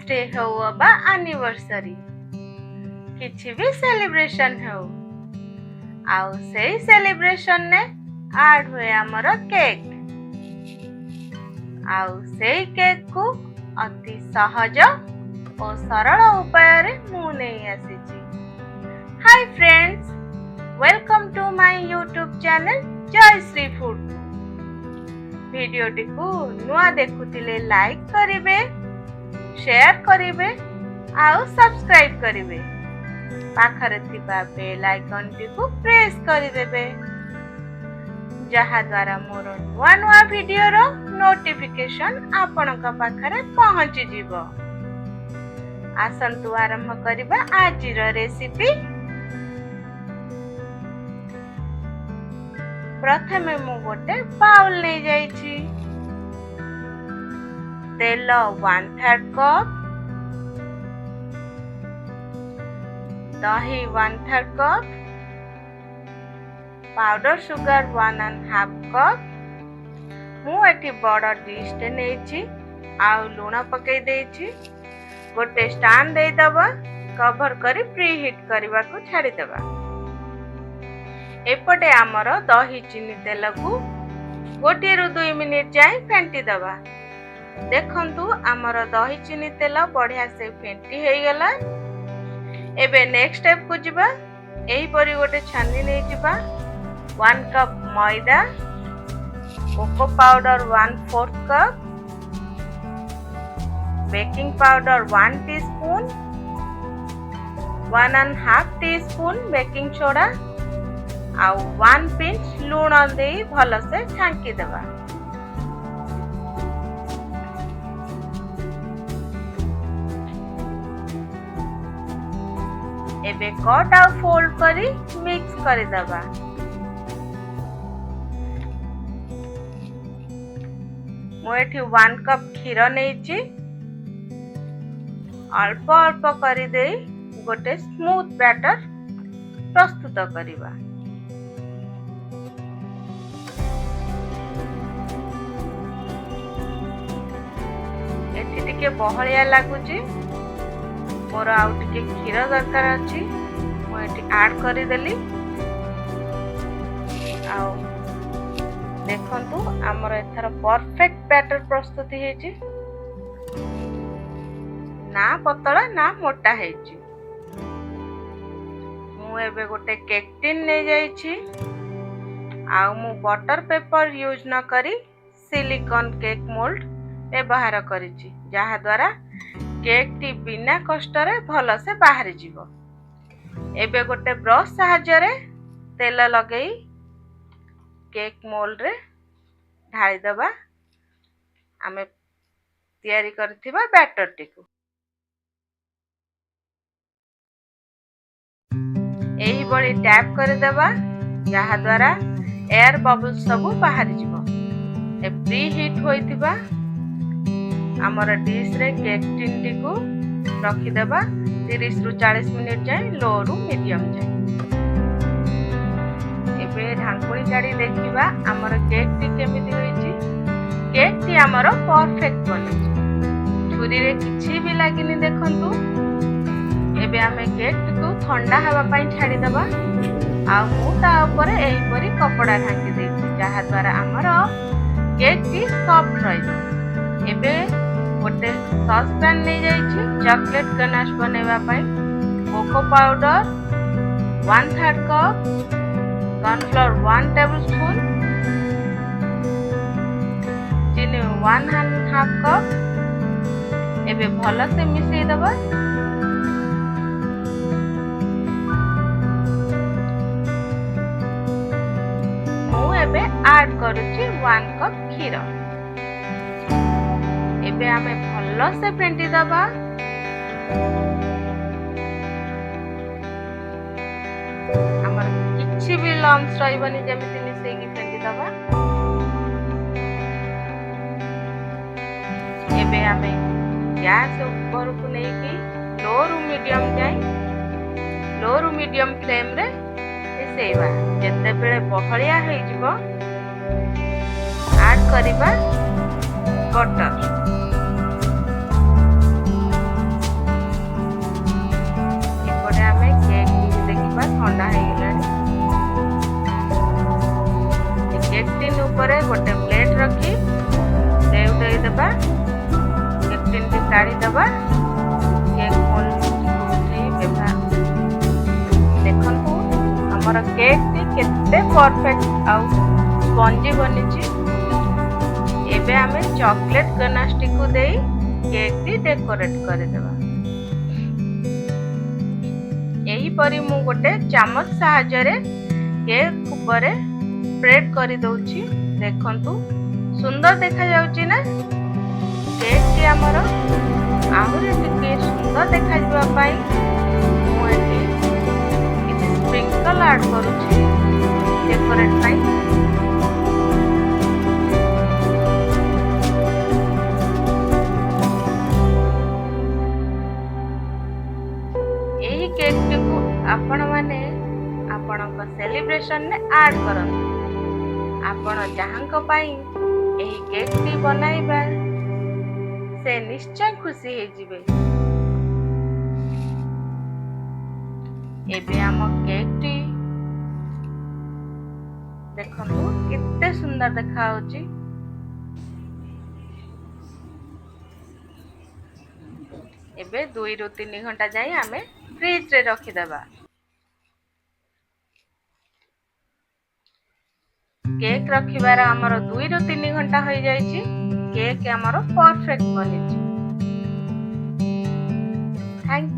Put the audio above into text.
Birthday हो बा anniversary किछि भी सेलिब्रेशन हो आउ से सेलिब्रेशन ने ऐड हुए हमर केक आउ से केक को अति सहज और सरल उपाय रे मु नहीं आसीची। Hi friends, welcome to my YouTube channel Jayashree food. Video टिकु नुआ देखुतिले लाइक करिवे, शेयर करिवे आउ सब्सक्राइब करिवे। पाखरे थिबा बेल आइकन टिकु प्रेस करिदेबे जहा द्वारा मोर नुआ नुआ वीडियो रो नोटिफिकेशन आपनक पाखरे पहुंची जिवो। आसंतु आरंभ करिबा आजिर रेसिपी। प्रथमे मु गोटे बाउल नै जाईछि, तेल 1/3 कप, दही 1/3 कप, पाउडर सुगर 1.5 कप। मु एठी बड़ डिश टे नेछि आउ लूण पकई देछि। गोटे स्टैंड दे दबा, कवर करी प्री हीट करबा को छाडी देबा। एपटे आमर दही चीनी तेल को 1 ରୁ 2 मिनिट जाए फेंटी दबा। देखंतु आमर दही चीनी तेल बढ़िया से फेंटी हो गला। एबे नेक्स्ट स्टेप को जिबा। एही परी गोटे छानी नै जिबा। 1 कप मैदा, cocoa powder 1/4 cup, baking powder 1 teaspoon, 1.5 teaspoon baking soda आउ 1 पिंच लूण दे भल से छांकी देबा। एबे कट आउ फोल्ड करी मिक्स करी देबा। मु एठी 1 कप क्षीर नेछि। अल्प अल्प करी दे गोटे स्मूथ बैटर प्रस्तुत करिबा। एठी टिके बहलिया लागुची, मोर आउ टिके क्षीर दरकार अछि। मु एठी ऐड करी देली। आउ देखंतु हमर एथर परफेक्ट बैटर प्रस्तुति हेछि, ना पतला ना मोटा हेछि। मु एबे गोटे केक टिन नै जाईछि आउ मु बटर पेपर यूज न करी सिलिकॉन केक मोल्ड व्यवहार करिछि, जहा द्वारा केक टी बिना कष्ट रे भल से बाहर जीवो। एबे गोटे ब्रश सहायता रे तेल लगेई केक मोल्ड रे ढाली दबा। आमे तैयारी करथिबा बैटर टिकु एही बड़ी टैप कर देबा, जहा द्वारा एयर बबल्स सब बाहर जीवो। ए प्री हीट होइतिबा हमर डिश रे केक टिन टिकु रखी देबा 30 ରୁ 40 मिनिट जाए लो रु मीडियम जाए। एबे ढांकुणी काढी देखिबा हमर केक टी केमिति होइछि। केक टी हमर परफेक्ट बनिछि, छुरी रे किछि भी लागिनी। देखंतु एबे आमे केक टी को ठंडा हवा पई छाडी देबा। आ मु ता ऊपर एही परी कपड़ा ढांकी देछि, जहा द्वारा हमर केक टी सॉफ्ट रहइबो। एबे गोटे सॉस पैन नै जाइछि चॉकलेट गनाश बनेबा पई। Cocoa powder 1/3 cup, cornflour 1 tablespoon, चीनी 1.5 कप। एबे भल से मिसई दबा। मु एबे ऐड करूची 1 कप क्षीर। एबे आमे भल से फेंटी दबा। हमर किछि भी लम्स रहइबनी, जेमिति मिसई की फेंटी दबा। एबे आमे गैस ऊपर को नै की लो रु मीडियम जाए, लो रु मीडियम फ्लेम रे मिसेइबा। जेते बेले बहलिया होई जिवो ऐड करिबा बटर। କାଢ଼ିଦେବା। କେକ୍ ମୋଲ୍ଡକୁ ଉଠେଇ ବ୍ୟବହାର ଦେଖନ୍ତୁ ଆମର କେକ୍ଟି କେତେ ପରଫେକ୍ଟ ଆଉ ସ୍ପଞ୍ଜି ବନିଛି। ଏବେ ଆମେ ଚକୋଲେଟ୍ ଗନାଷ୍ଟିକୁ ଦେଇ କେକ୍ଟି ଡେକୋରେଟ୍ କରିଦେବା। ଏହିପରି ମୁଁ ଗୋଟେ ଚାମଚ ସାହାଯ୍ୟରେ କେକ୍ ଉପରେ ସ୍ପ୍ରେଡ୍ କରିଦଉଛି। ଦେଖନ୍ତୁ ସୁନ୍ଦର ଦେଖାଯାଉଛି ନା? କେକ୍ଟି ଆମର ଆହୁରି ଟିକେ ସୁନ୍ଦର ଦେଖାଯିବା ପାଇଁ ମୁଁ ଏଠି କିଛି ସ୍ପ୍ରିଙ୍କଲ ଆଡ୍ କରୁଛି ଡେକୋରେଟ୍ ପାଇଁ। ଏହି କେକ୍ଟିକୁ ଆପଣମାନେ ଆପଣଙ୍କ ସେଲିବ୍ରେସନରେ ଆଡ୍ କରନ୍ତୁ। ଆପଣ ଯାହାଙ୍କ ପାଇଁ ଏହି କେକ୍ଟି ବନାଇବା ସେ ନିଶ୍ଚୟ ଖୁସି ହେଇଯିବେ। ଏବେ ଆମ କେକ୍ଟି ଦେଖନ୍ତୁ କେତେ ସୁନ୍ଦର ଦେଖାଯାଉଛି। ଏବେ 2 ରୁ 3 ଘଣ୍ଟା ଯାଇ ଆମେ ଫ୍ରିଜରେ ରଖିଦେବା। କେକ୍ ରଖିବାର ଆମର 2 ରୁ 3 ଘଣ୍ଟା ହୋଇଯାଇଛି। କେକ୍ ଆମର ପରଫେକ୍ଟ ବନିଛି। ଥ୍ୟାଙ୍କ